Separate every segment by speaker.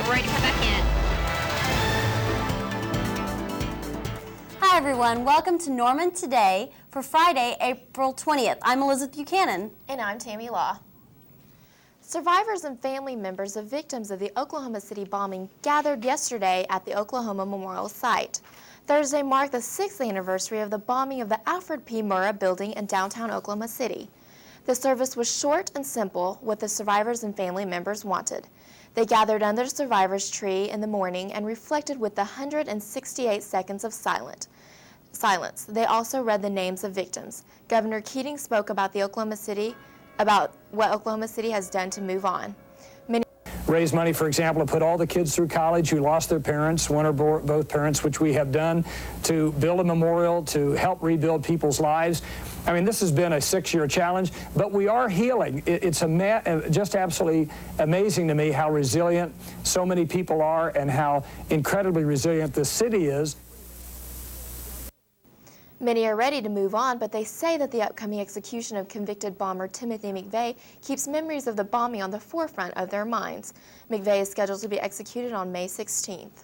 Speaker 1: we're ready to come back in.
Speaker 2: Hi everyone, welcome to Norman Today for Friday, April 20th. I'm Elizabeth Buchanan.
Speaker 3: And I'm Tammy Law. Survivors and family members of victims of the Oklahoma City bombing gathered yesterday at the Oklahoma Memorial Site. Thursday marked the 6th anniversary of the bombing of the Alfred P. Murrah building in downtown Oklahoma City. The service was short and simple, what the survivors and family members wanted. They gathered under the survivors' tree in the morning and reflected with the 168 seconds of silence. They also read the names of victims. Governor Keating spoke about what Oklahoma City has done to move on.
Speaker 4: Raise money, for example, to put all the kids through college who lost their parents, one or both parents, which we have done, to build a memorial, to help rebuild people's lives. I mean, this has been a 6-year challenge, but we are healing. It's just absolutely amazing to me how resilient so many people are and how incredibly resilient the city is.
Speaker 3: Many are ready to move on, but they say that the upcoming execution of convicted bomber Timothy McVeigh keeps memories of the bombing on the forefront of their minds. McVeigh is scheduled to be executed on May 16th.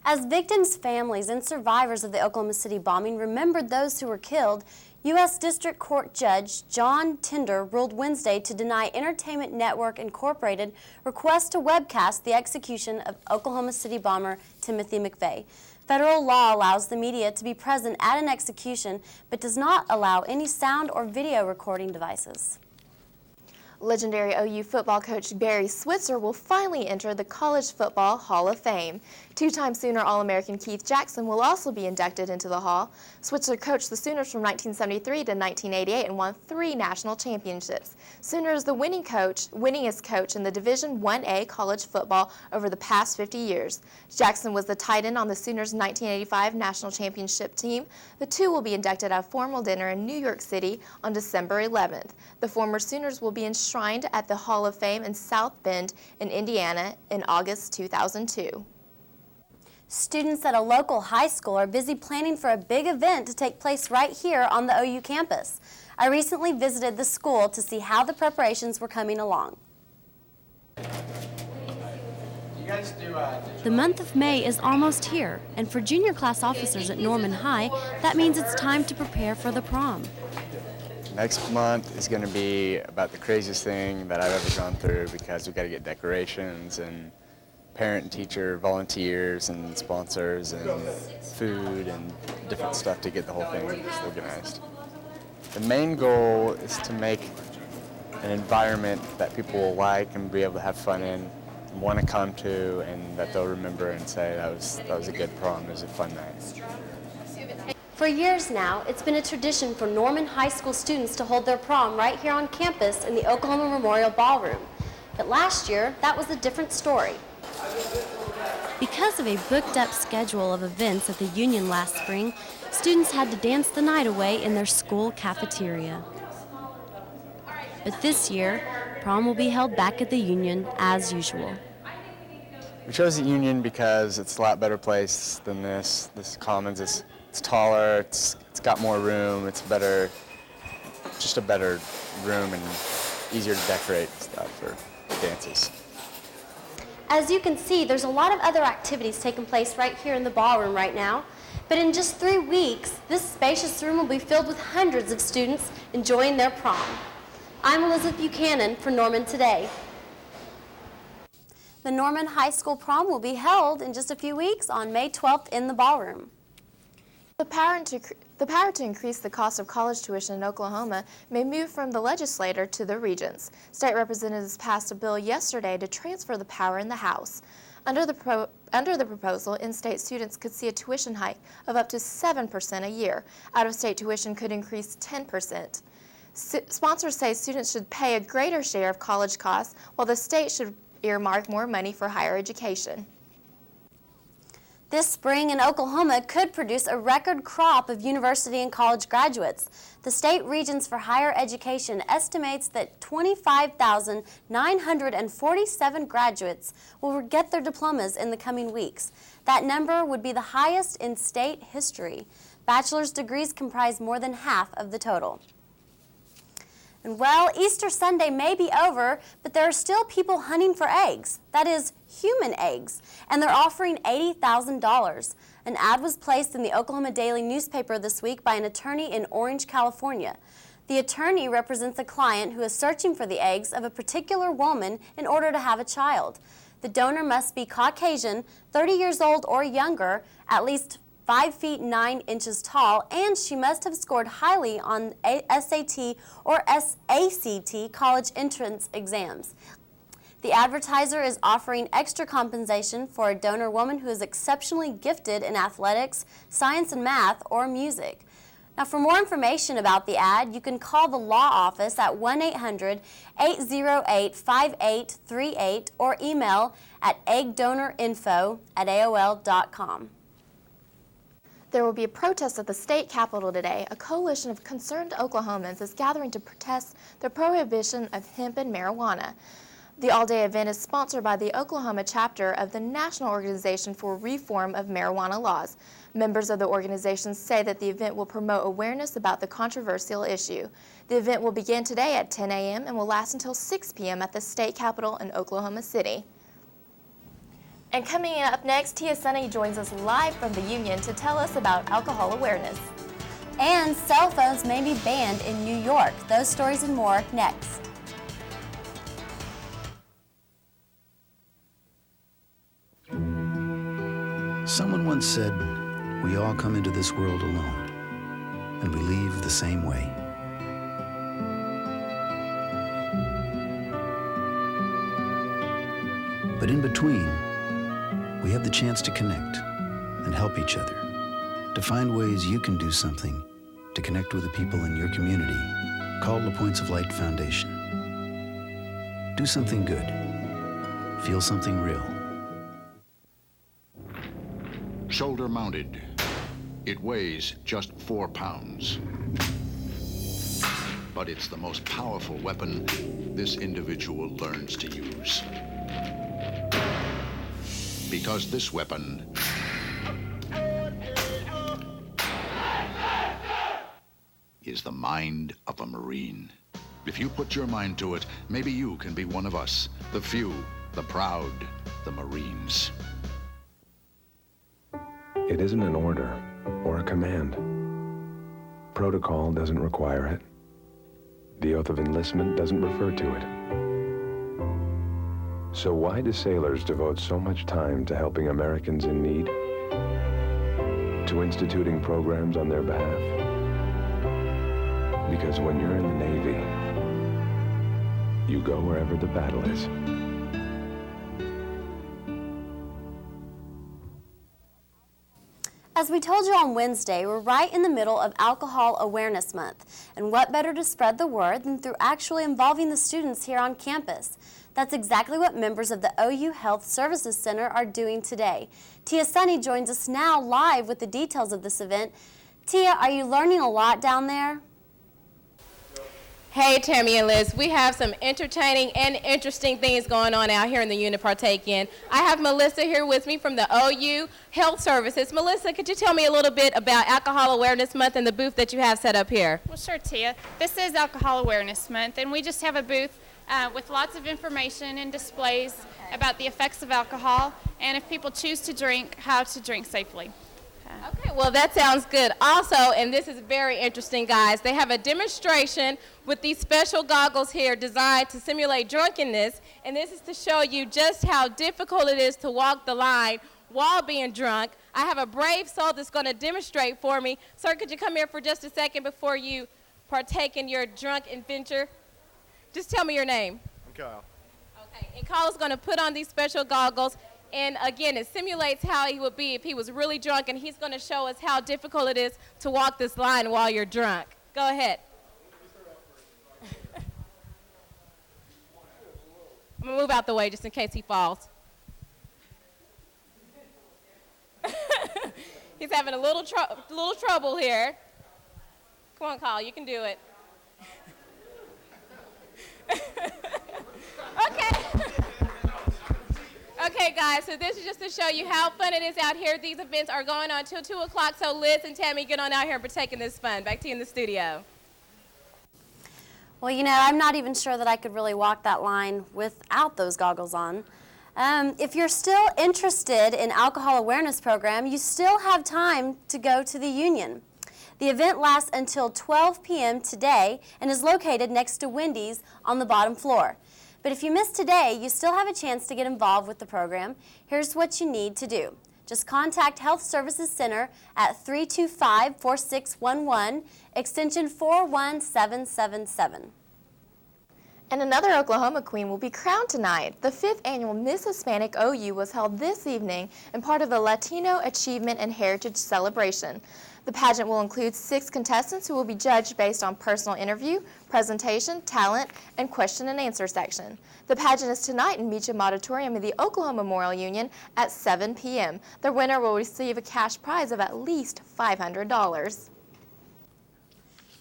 Speaker 2: As victims' families and survivors of the Oklahoma City bombing remembered those who were killed, U.S. District Court Judge John Tinder ruled Wednesday to deny Entertainment Network Incorporated request to webcast the execution of Oklahoma City bomber Timothy McVeigh. Federal law allows the media to be present at an execution, but does not allow any sound or video recording devices.
Speaker 3: Legendary OU football coach Barry Switzer will finally enter the College Football Hall of Fame. Two-time Sooner All-American Keith Jackson will also be inducted into the Hall. Switzer coached the Sooners from 1973 to 1988 and won 3 national championships. Sooner is the winningest coach in the Division I-A college football over the past 50 years. Jackson was the tight end on the Sooners' 1985 national championship team. The two will be inducted at a formal dinner in New York City on December 11th. The former Sooners will be enshrined at the Hall of Fame in South Bend in Indiana in August 2002.
Speaker 2: Students at a local high school are busy planning for a big event to take place right here on the OU campus. I recently visited the school to see how the preparations were coming along.
Speaker 5: The month of May is almost here, and for junior class officers at Norman High, that means it's time to prepare for the prom.
Speaker 6: Next month is going to be about the craziest thing that I've ever gone through because we've got to get decorations and parent and teacher volunteers and sponsors and food and different stuff to get the whole thing organized. The main goal is to make an environment that people will like and be able to have fun in, and want to come to, and that they'll remember and say that was a good prom, it was a fun night.
Speaker 2: For years now, it's been a tradition for Norman High School students to hold their prom right here on campus in the Oklahoma Memorial Ballroom. But last year, that was a different story.
Speaker 5: Because of a booked-up schedule of events at the Union last spring, students had to dance the night away in their school cafeteria. But this year, prom will be held back at the Union as usual.
Speaker 6: We chose the Union because it's a lot better place than this. This Commons is taller, it's got more room, it's better, just a better room and easier to decorate and stuff for dances.
Speaker 2: As you can see, there's a lot of other activities taking place right here in the ballroom right now. But in just 3 weeks, this spacious room will be filled with hundreds of students enjoying their prom. I'm Elizabeth Buchanan for Norman Today. The Norman High School prom will be held in just a few weeks on May 12th in the ballroom.
Speaker 3: The power to increase the cost of college tuition in Oklahoma may move from the legislature to the regents. State representatives passed a bill yesterday to transfer the power in the House. Under the proposal, in-state students could see a tuition hike of up to 7% a year. Out-of-state tuition could increase 10%. Sponsors say students should pay a greater share of college costs, while the state should earmark more money for higher education.
Speaker 2: This spring in Oklahoma could produce a record crop of university and college graduates. The State Regents for Higher Education estimates that 25,947 graduates will get their diplomas in the coming weeks. That number would be the highest in state history. Bachelor's degrees comprise more than half of the total. And well, Easter Sunday may be over, but there are still people hunting for eggs. That is, human eggs. And they're offering $80,000. An ad was placed in the Oklahoma Daily newspaper this week by an attorney in Orange, California. The attorney represents a client who is searching for the eggs of a particular woman in order to have a child. The donor must be Caucasian, 30 years old or younger, at least 5 feet 9 inches tall, and she must have scored highly on SAT or SACT college entrance exams. The advertiser is offering extra compensation for a donor woman who is exceptionally gifted in athletics, science and math, or music. Now, for more information about the ad, you can call the law office at 1-800-808-5838 or email at eggdonorinfo@aol.com.
Speaker 3: There will be a protest at the state capitol today. A coalition of concerned Oklahomans is gathering to protest the prohibition of hemp and marijuana. The all-day event is sponsored by the Oklahoma chapter of the National Organization for Reform of Marijuana Laws. Members of the organization say that the event will promote awareness about the controversial issue. The event will begin today at 10 a.m. and will last until 6 p.m. at the state capitol in Oklahoma City. And coming up next, Tia Sunny joins us live from the Union to tell us about alcohol awareness.
Speaker 2: And cell phones may be banned in New York. Those stories and more next.
Speaker 1: Someone once said, we all come into this world alone, and we leave the same way. But in between, we have the chance to connect and help each other, to find ways you can do something to connect with the people in your community, called La Points of Light Foundation. Do something good. Feel something real.
Speaker 7: Shoulder mounted. It weighs just 4 pounds. But it's the most powerful weapon this individual learns to use. Because this weapon is the mind of a Marine. If you put your mind to it, maybe you can be one of us, the few, the proud, the Marines.
Speaker 8: It isn't an order or a command. Protocol doesn't require it. The oath of enlistment doesn't refer to it. So why do sailors devote so much time to helping Americans in need? To instituting programs on their behalf? Because when you're in the Navy, you go wherever the battle is.
Speaker 2: As we told you on Wednesday, we're right in the middle of Alcohol Awareness Month. And what better to spread the word than through actually involving the students here on campus? That's exactly what members of the OU Health Services Center are doing today. Tia Sunny joins us now live with the details of this event. Tia, are you learning a lot down there?
Speaker 9: Hey, Tammy and Liz, we have some entertaining and interesting things going on out here in the unit to partake in. I have Melissa here with me from the OU Health Services. Melissa, could you tell me a little bit about Alcohol Awareness Month and the booth that you have set up here?
Speaker 10: Well, sure, Tia. This is Alcohol Awareness Month, and we just have a booth with lots of information and displays about the effects of alcohol, and if people choose to drink, how to drink safely.
Speaker 9: Okay, well, that sounds good. Also, and this is very interesting, guys, they have a demonstration with these special goggles here designed to simulate drunkenness, and this is to show you just how difficult it is to walk the line while being drunk. I have a brave soul that's going to demonstrate for me. Sir, could you come here for just a second before you partake in your drunk adventure? Just tell me your name.
Speaker 11: I'm Kyle.
Speaker 9: Okay, and Kyle's going to put on these special goggles. And again, it simulates how he would be if he was really drunk, and he's going to show us how difficult it is to walk this line while you're drunk. Go ahead. I'm going to move out the way just in case he falls. He's having a little trouble here. Come on, Kyle, you can do it. Okay. Okay, guys, so this is just to show you how fun it is out here. These events are going on till 2 o'clock, so Liz and Tammy, get on out here and partake in this fun. Back to you in the studio.
Speaker 2: Well, you know, I'm not even sure that I could really walk that line without those goggles on. If you're still interested in Alcohol Awareness Program, you still have time to go to the Union. The event lasts until 12 p.m. today and is located next to Wendy's on the bottom floor. But if you miss today, you still have a chance to get involved with the program. Here's what you need to do. Just contact Health Services Center at 325-4611, extension 41777.
Speaker 3: And another Oklahoma queen will be crowned tonight. The 5th annual Miss Hispanic OU was held this evening and part of the Latino Achievement and Heritage Celebration. The pageant will include 6 contestants who will be judged based on personal interview, presentation, talent, and question and answer section. The pageant is tonight in Meacham Auditorium of the Oklahoma Memorial Union at 7 p.m. The winner will receive a cash prize of at least $500.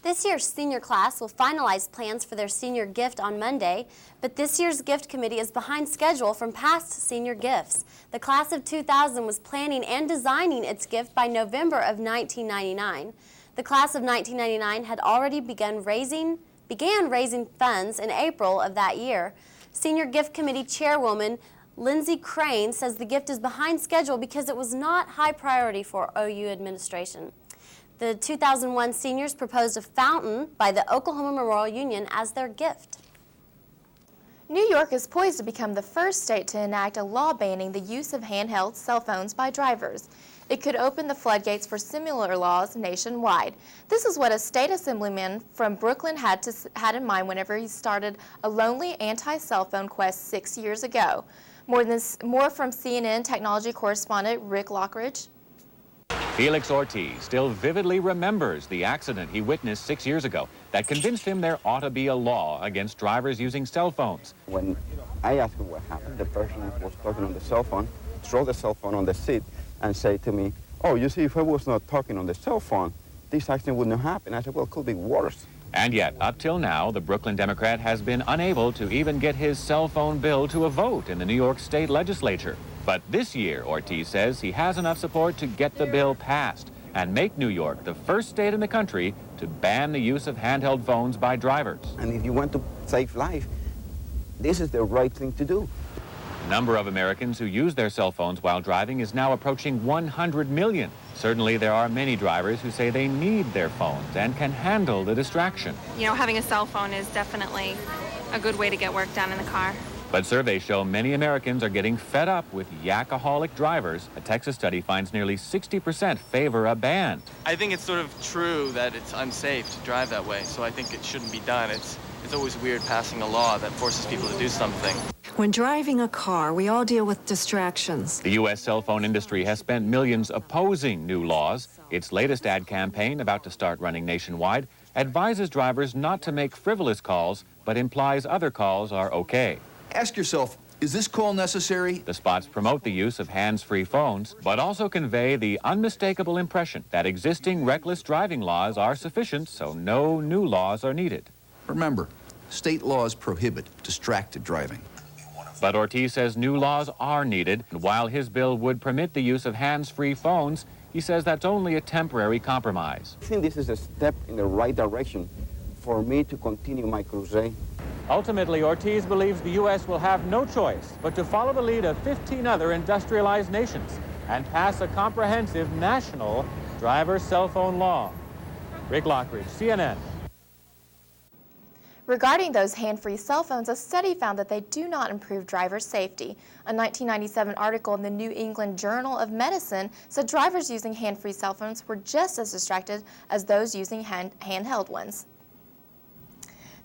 Speaker 2: This year's senior class will finalize plans for their senior gift on Monday, but this year's gift committee is behind schedule from past senior gifts. The class of 2000 was planning and designing its gift by November of 1999. The class of 1999 had already began raising funds in April of that year. Senior Gift Committee Chairwoman Lindsay Crane says the gift is behind schedule because it was not high priority for OU administration. The 2001 seniors proposed a fountain by the Oklahoma Memorial Union as their gift.
Speaker 3: New York is poised to become the first state to enact a law banning the use of handheld cell phones by drivers. It could open the floodgates for similar laws nationwide. This is what a state assemblyman from Brooklyn had in mind whenever he started a lonely anti-cell phone quest 6 years ago. More from CNN technology correspondent Rick Lockridge.
Speaker 11: Felix Ortiz still vividly remembers the accident he witnessed 6 years ago that convinced him there ought to be a law against drivers using cell phones.
Speaker 12: When I asked him what happened, the person was talking on the cell phone, throw the cell phone on the seat and say to me, "Oh, you see, if I was not talking on the cell phone, this accident wouldn't happen." I said, "Well, it could be worse."
Speaker 11: And yet, up till now, the Brooklyn Democrat has been unable to even get his cell phone bill to a vote in the New York State Legislature. But this year, Ortiz says he has enough support to get the bill passed and make New York the first state in the country to ban the use of handheld phones by drivers.
Speaker 12: And if you want to save life, this is the right thing to do.
Speaker 11: The number of Americans who use their cell phones while driving is now approaching 100 million. Certainly, there are many drivers who say they need their phones and can handle the distraction.
Speaker 13: You know, having a cell phone is definitely a good way to get work done in the car.
Speaker 11: But surveys show many Americans are getting fed up with yakaholic drivers. A Texas study finds nearly 60% favor a ban.
Speaker 14: I think it's sort of true that it's unsafe to drive that way, so I think it shouldn't be done. It's always weird passing a law that forces people to do something.
Speaker 15: When driving a car, we all deal with distractions.
Speaker 11: The U.S. cell phone industry has spent millions opposing new laws. Its latest ad campaign, about to start running nationwide, advises drivers not to make frivolous calls, but implies other calls are okay.
Speaker 16: Ask yourself, is this call necessary?
Speaker 11: The spots promote the use of hands-free phones, but also convey the unmistakable impression that existing reckless driving laws are sufficient, so no new laws are needed.
Speaker 16: Remember, state laws prohibit distracted driving.
Speaker 11: But Ortiz says new laws are needed, and while his bill would permit the use of hands-free phones, he says that's only a temporary compromise.
Speaker 12: I think this is a step in the right direction for me to continue my crusade.
Speaker 11: Ultimately, Ortiz believes the U.S. will have no choice but to follow the lead of 15 other industrialized nations and pass a comprehensive national driver cell phone law. Rick Lockridge, CNN.
Speaker 3: Regarding those hand-free cell phones, a study found that they do not improve driver safety. A 1997 article in the New England Journal of Medicine said drivers using hand-free cell phones were just as distracted as those using handheld ones.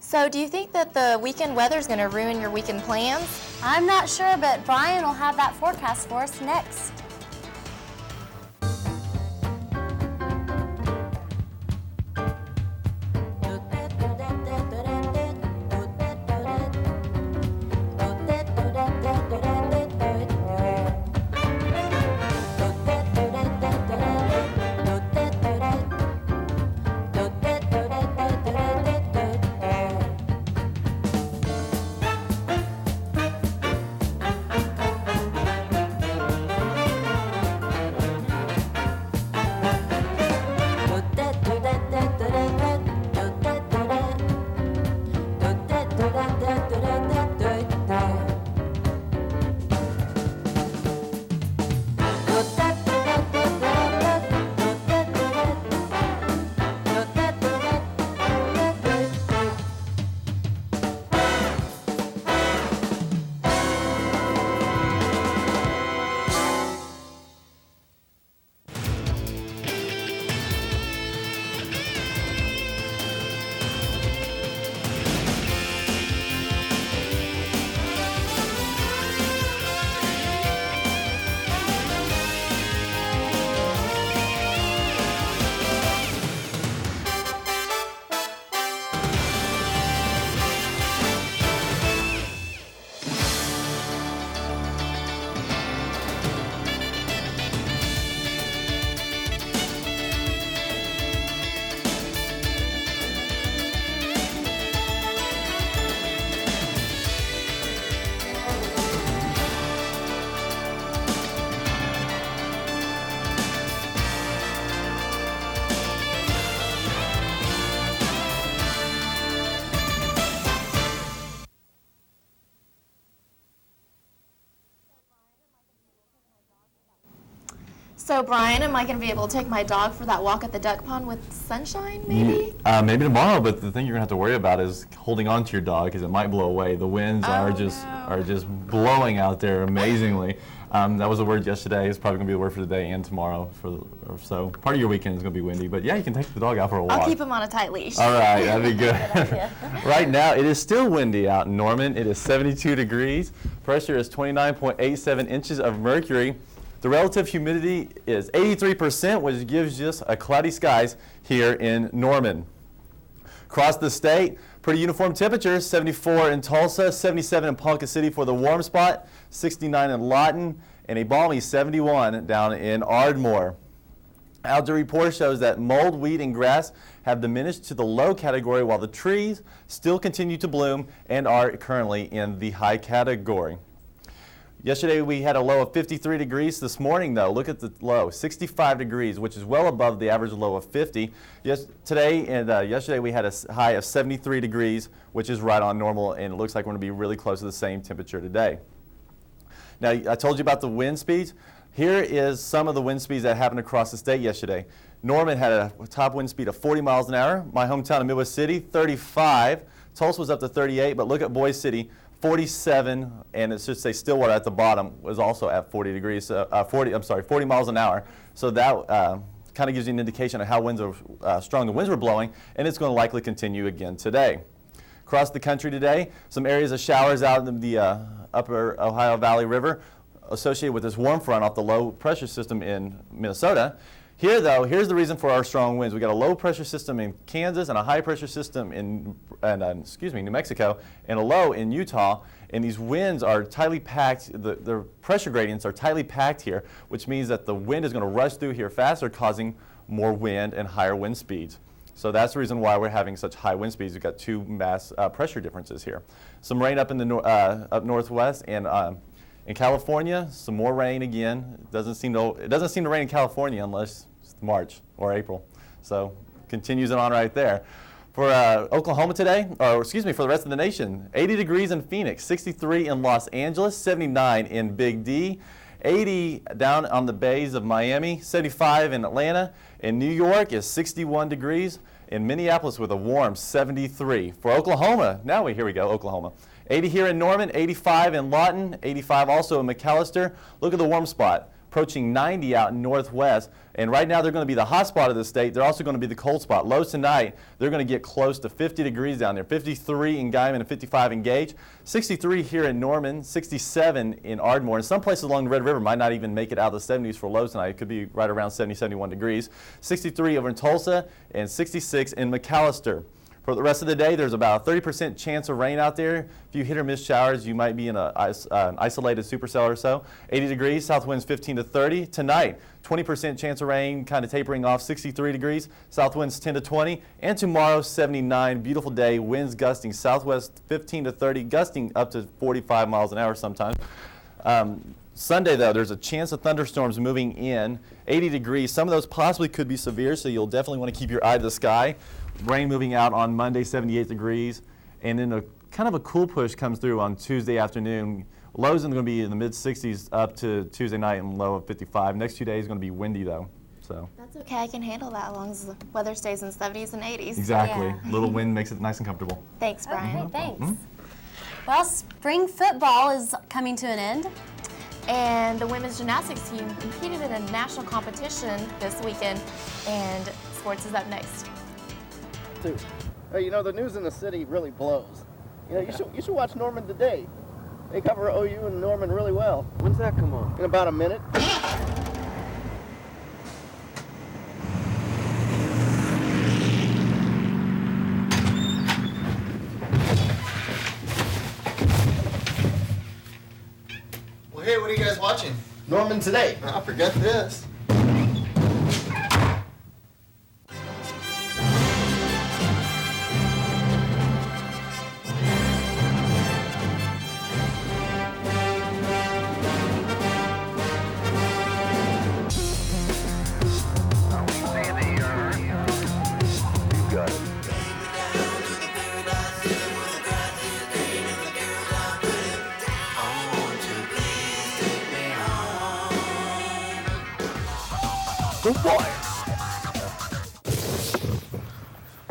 Speaker 3: So do you think that the weekend weather is going to ruin your weekend plans?
Speaker 2: I'm not sure, but Brian will have that forecast for us next.
Speaker 3: So, Brian, am I going to be able to take my dog for that walk at the duck pond with sunshine, maybe?
Speaker 17: Maybe tomorrow, but the thing you're going to have to worry about is holding on to your dog because it might blow away. The winds are just blowing out there amazingly. That was the word yesterday. It's probably going to be the word for today and tomorrow. So part of your weekend is going to be windy, but yeah, you can take the dog out for a walk.
Speaker 3: I'll keep him on a tight leash.
Speaker 17: All right, that'd be good. Right now, it is still windy out in Norman. It is 72 degrees. Pressure is 29.87 inches of mercury. The relative humidity is 83%, which gives us a cloudy skies here in Norman. Across the state, pretty uniform temperatures, 74 in Tulsa, 77 in Ponca City for the warm spot, 69 in Lawton, and a balmy 71 down in Ardmore. Algae report shows that mold, weed, and grass have diminished to the low category while the trees still continue to bloom and are currently in the high category. Yesterday we had a low of 53 degrees. This morning, though, look at the low, 65 degrees, which is well above the average low of 50. Today and yesterday we had a high of 73 degrees, which is right on normal, and it looks like we're going to be really close to the same temperature today. Now, I told you about the wind speeds. Here is some of the wind speeds that happened across the state yesterday. Norman had a top wind speed of 40 miles an hour. My hometown of Midwest City, 35. Tulsa was up to 38, but look at Boise City, 47, and it should say Stillwater at the bottom was also at 40 miles an hour. So that kind of gives you an indication of how winds are strong the winds were blowing, and it's going to likely continue again today. Across the country today, some areas of showers out in the upper Ohio Valley River associated with this warm front off the low pressure system in Minnesota. Here, though, here's the reason for our strong winds. We got a low pressure system in Kansas and a high pressure system in New Mexico and a low in Utah. And these winds are tightly packed. The pressure gradients are tightly packed here, which means that the wind is going to rush through here faster, causing more wind and higher wind speeds. So that's the reason why we're having such high wind speeds. We've got two mass pressure differences here. Some rain up in the up northwest and in California, some more rain again. It doesn't seem to rain in California unless it's March or April. So continues it on right there. For Oklahoma today, for the rest of the nation, 80 degrees in Phoenix, 63 in Los Angeles, 79 in Big D, 80 down on the bays of Miami, 75 in Atlanta. In New York is 61 degrees. In Minneapolis with a warm 73. For Oklahoma, here we go, Oklahoma. 80 here in Norman, 85 in Lawton, 85 also in McAllister. Look at the warm spot, approaching 90 out in Northwest. And right now they're going to be the hot spot of the state. They're also going to be the cold spot. Lows tonight, they're going to get close to 50 degrees down there. 53 in Guyman and 55 in Gage. 63 here in Norman, 67 in Ardmore. And some places along the Red River might not even make it out of the 70s for lows tonight. It could be right around 70, 71 degrees. 63 over in Tulsa and 66 in McAllister. For the rest of the day, there's about a 30% chance of rain out there. If you hit or miss showers, you might be in an isolated supercell or so. 80 degrees, south winds 15 to 30. Tonight, 20% chance of rain, kind of tapering off, 63 degrees. South winds 10 to 20. And tomorrow, 79, beautiful day, winds gusting southwest 15 to 30, gusting up to 45 miles an hour sometimes. Sunday, though, there's a chance of thunderstorms moving in, 80 degrees. Some of those possibly could be severe, so you'll definitely want to keep your eye to the sky. Rain moving out on Monday, 78 degrees. And then a kind of a cool push comes through on Tuesday afternoon. Lows are going to be in the mid-60s up to Tuesday night and low of 55. Next 2 days are going to be windy, though. So
Speaker 3: that's okay. I can handle that as long as the weather stays in the 70s and 80s.
Speaker 17: Exactly.
Speaker 3: Yeah.
Speaker 17: Little wind makes it nice and comfortable.
Speaker 3: Thanks, Brian.
Speaker 2: Okay, thanks. Well, spring football is coming to an end.
Speaker 3: And the women's gymnastics team competed in a national competition this weekend, and sports is up next.
Speaker 18: Hey, you know, the news in the city really blows. You know, you should watch Norman Today. They cover OU and Norman really well. When's that come on? In about a minute.
Speaker 19: Well, hey, what are you guys watching?
Speaker 18: Norman Today.
Speaker 19: I forget this.
Speaker 20: The Wire.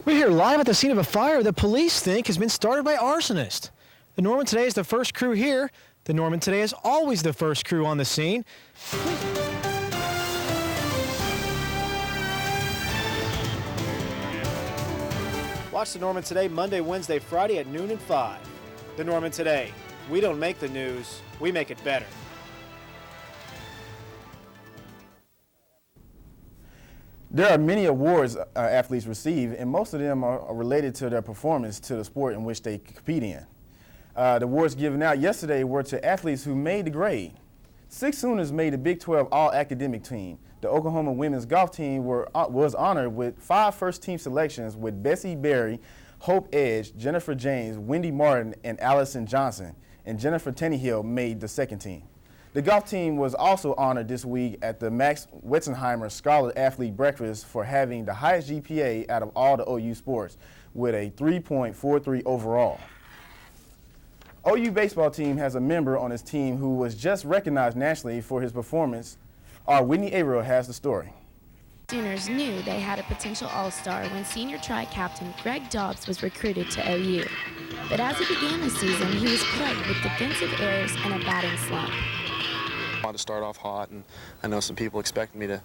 Speaker 20: We're here live at the scene of a fire that police think has been started by arsonists. The Norman Today is the first crew here. The Norman Today is always the first crew on the scene. Watch The Norman Today Monday, Wednesday, Friday at noon and 5. The Norman Today. We don't make the news, we make it better.
Speaker 21: There are many awards athletes receive, and most of them are related to their performance to the sport in which they compete in. The awards given out yesterday were to athletes who made the grade. 6 Sooners made the Big 12 All-Academic Team. The Oklahoma women's golf team was honored with 5 first-team selections with Bessie Berry, Hope Edge, Jennifer James, Wendy Martin, and Allison Johnson, and Jennifer Tannehill made the second team. The golf team was also honored this week at the Max Wetzenheimer Scarlet Athlete Breakfast for having the highest GPA out of all the OU sports with a 3.43 overall. OU baseball team has a member on his team who was just recognized nationally for his performance. Our Whitney Averill has the story.
Speaker 22: Sooners knew they had a potential all-star when senior tri-captain Greg Dobbs was recruited to OU. But as he began the season, he was plagued with defensive errors and a batting slump.
Speaker 23: I wanted to start off hot, and I know some people expect me to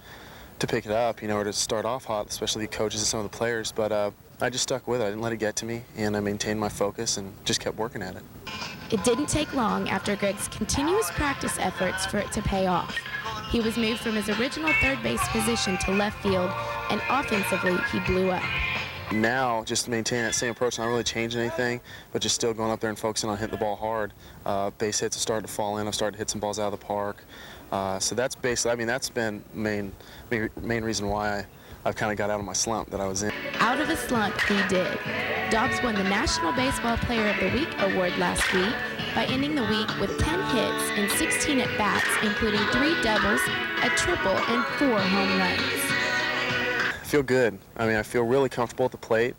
Speaker 23: pick it up, or to start off hot, especially the coaches and some of the players, but I just stuck with it. I didn't let it get to me, and I maintained my focus and just kept working at it.
Speaker 22: It didn't take long after Greg's continuous practice efforts for it to pay off. He was moved from his original third base position to left field, and offensively, he blew up.
Speaker 23: Now, just maintaining that same approach, not really changing anything, but just still going up there and focusing on hitting the ball hard. Base hits have started to fall in. I've started to hit some balls out of the park. So that's basically, that's been main reason why I've kind of got out of my slump that I was in.
Speaker 22: Out of his slump, he did. Dobbs won the National Baseball Player of the Week award last week by ending the week with 10 hits and 16 at-bats, including 3 doubles, a triple, and 4 home runs.
Speaker 23: I feel good. I feel really comfortable at the plate.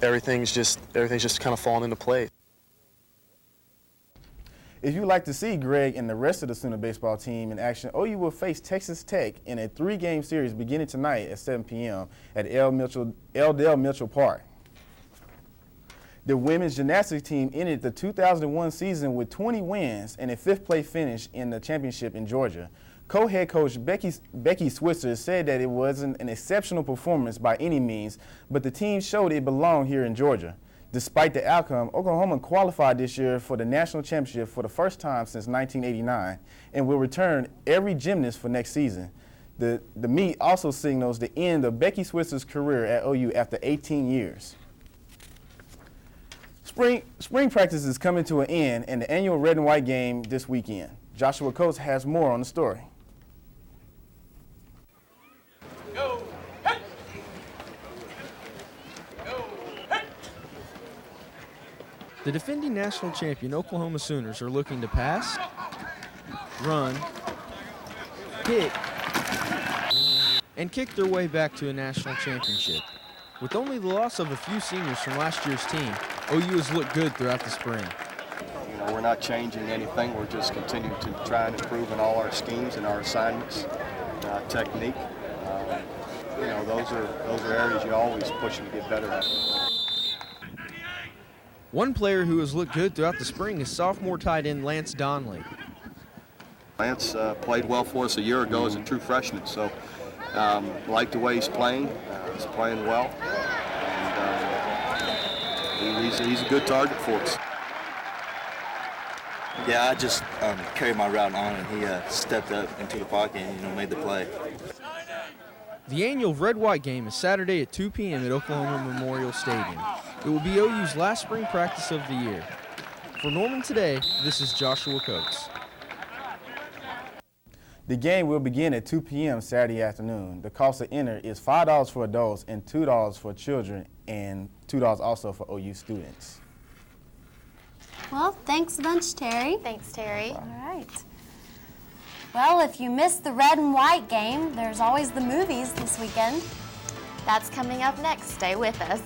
Speaker 23: Everything's just kind of falling into place.
Speaker 21: If you'd like to see Greg and the rest of the Sooner baseball team in action, OU will face Texas Tech in a 3-game series beginning tonight at 7 p.m. at L. Dale Mitchell Park. The women's gymnastics team ended the 2001 season with 20 wins and a 5th-place finish in the championship in Georgia. Co-head coach Becky Switzer said that it wasn't an exceptional performance by any means, but the team showed it belonged here in Georgia. Despite the outcome, Oklahoma qualified this year for the national championship for the first time since 1989 and will return every gymnast for next season. The meet also signals the end of Becky Switzer's career at OU after 18 years. Spring practice is coming to an end and the annual red and white game this weekend. Joshua Coates has more on the story.
Speaker 24: The defending national champion Oklahoma Sooners are looking to pass, run, hit, and kick their way back to a national championship. With only the loss of a few seniors from last year's team, OU has looked good throughout the spring.
Speaker 25: We're not changing anything. We're just continuing to try and improve in all our schemes and our assignments, technique. Those are areas you always push them to get better at.
Speaker 24: One player who has looked good throughout the spring is sophomore tight end Lance Donley.
Speaker 25: Lance played well for us a year ago as a true freshman, so like the way he's playing. He's playing well, and he's a good target for us.
Speaker 26: Yeah, I just carried my route on, and he stepped up into the pocket and made the play.
Speaker 24: The annual Red-White game is Saturday at 2 p.m. at Oklahoma Memorial Stadium. It will be OU's last spring practice of the year. For Norman Today, this is Joshua Coates.
Speaker 21: The game will begin at 2 p.m. Saturday afternoon. The cost to enter is $5 for adults and $2 for children, and $2 also for OU students.
Speaker 2: Well, thanks a bunch, Terry.
Speaker 3: Thanks, Terry.
Speaker 2: All right. Well, if you missed the red and white game, there's always the movies this weekend.
Speaker 3: That's coming up next. Stay with us.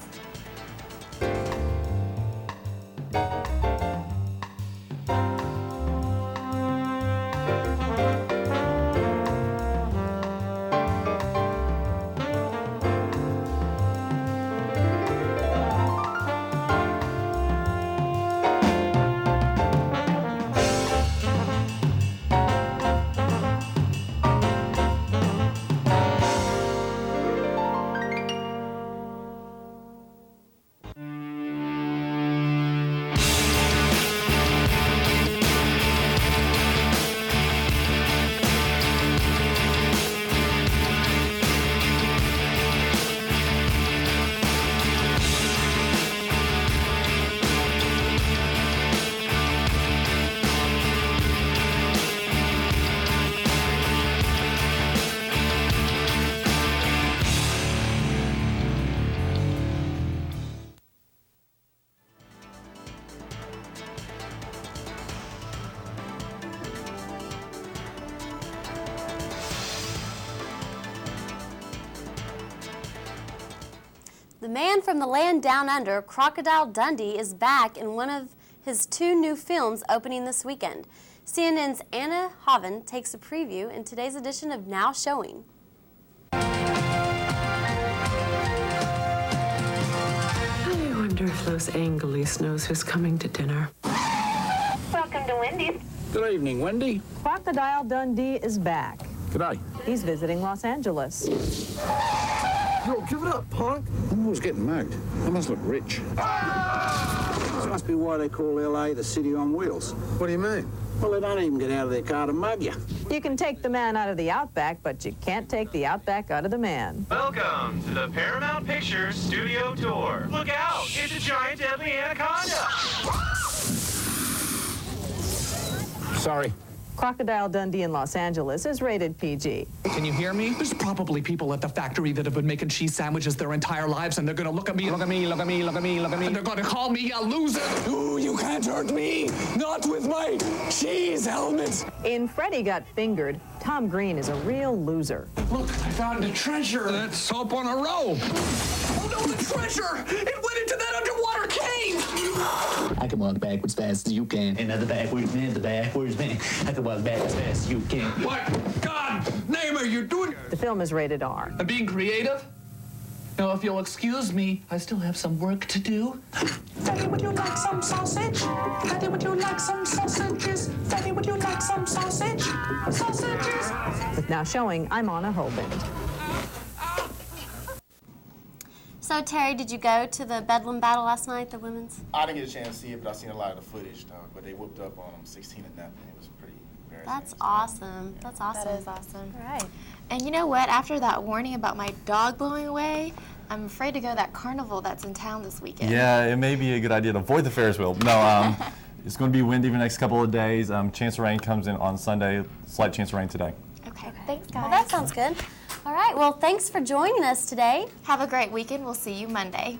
Speaker 2: The man from the land down under, Crocodile Dundee, is back in one of his 2 new films opening this weekend. CNN's Anna Hoven takes a preview in today's edition of Now Showing.
Speaker 1: I wonder if Los Angeles knows who's coming to dinner.
Speaker 4: Welcome to Wendy's.
Speaker 5: Good evening, Wendy.
Speaker 4: Crocodile Dundee is back.
Speaker 5: G'day.
Speaker 4: He's visiting Los Angeles.
Speaker 5: Yo, give it up, punk. Who's getting mugged? I must look rich. This must be why they call L.A. the city on wheels. What do you mean? Well, they don't even get out of their car to mug you.
Speaker 4: You can take the man out of the Outback, but you can't take the Outback out of the man.
Speaker 6: Welcome to the Paramount Pictures Studio Tour. Look out, it's a giant deadly anaconda.
Speaker 5: Sorry.
Speaker 4: Crocodile Dundee in Los Angeles is rated PG.
Speaker 7: Can you hear me? There's probably people at the factory that have been making cheese sandwiches their entire lives, and they're gonna look at me, look at me, look at me, look at me, look at me, and they're gonna call me a loser. Ooh, you can't hurt me. Not with my cheese helmet.
Speaker 4: In Freddy Got Fingered, Tom Green is a real loser.
Speaker 7: Look, I found a treasure. That's soap on a robe. Oh no, the treasure! It went into that underwater cave!
Speaker 8: I can walk backwards fast as you can. Another backwards man, the backwards man. I can walk back as fast as you can.
Speaker 7: What? God, name are you doing?
Speaker 4: The film is rated R.
Speaker 7: I'm being creative? Now, if you'll excuse me, I still have some work to do. Daddy, would you like some sausage? Daddy, would you like some sausages? Daddy, would you like some sausage? Sausages?
Speaker 4: With Now Showing, I'm Anna Hoven.
Speaker 2: So, Terry, did you go to the Bedlam battle last night, the women's?
Speaker 21: I didn't get a chance to see it, but I've seen a lot of the footage, but they whooped up on them 16-0. It was pretty embarrassing.
Speaker 2: That's awesome. That's awesome.
Speaker 3: That is awesome.
Speaker 2: All right.
Speaker 3: And you know what? After that warning about my dog blowing away, I'm afraid to go to that carnival that's in town this weekend.
Speaker 17: Yeah, it may be a good idea to avoid the Ferris wheel. No, it's going to be windy for the next couple of days. Chance of rain comes in on Sunday. Slight chance of rain today.
Speaker 3: Okay, thanks, guys.
Speaker 2: Well, that sounds good. All right, well, thanks for joining us today.
Speaker 3: Have a great weekend. We'll see you Monday.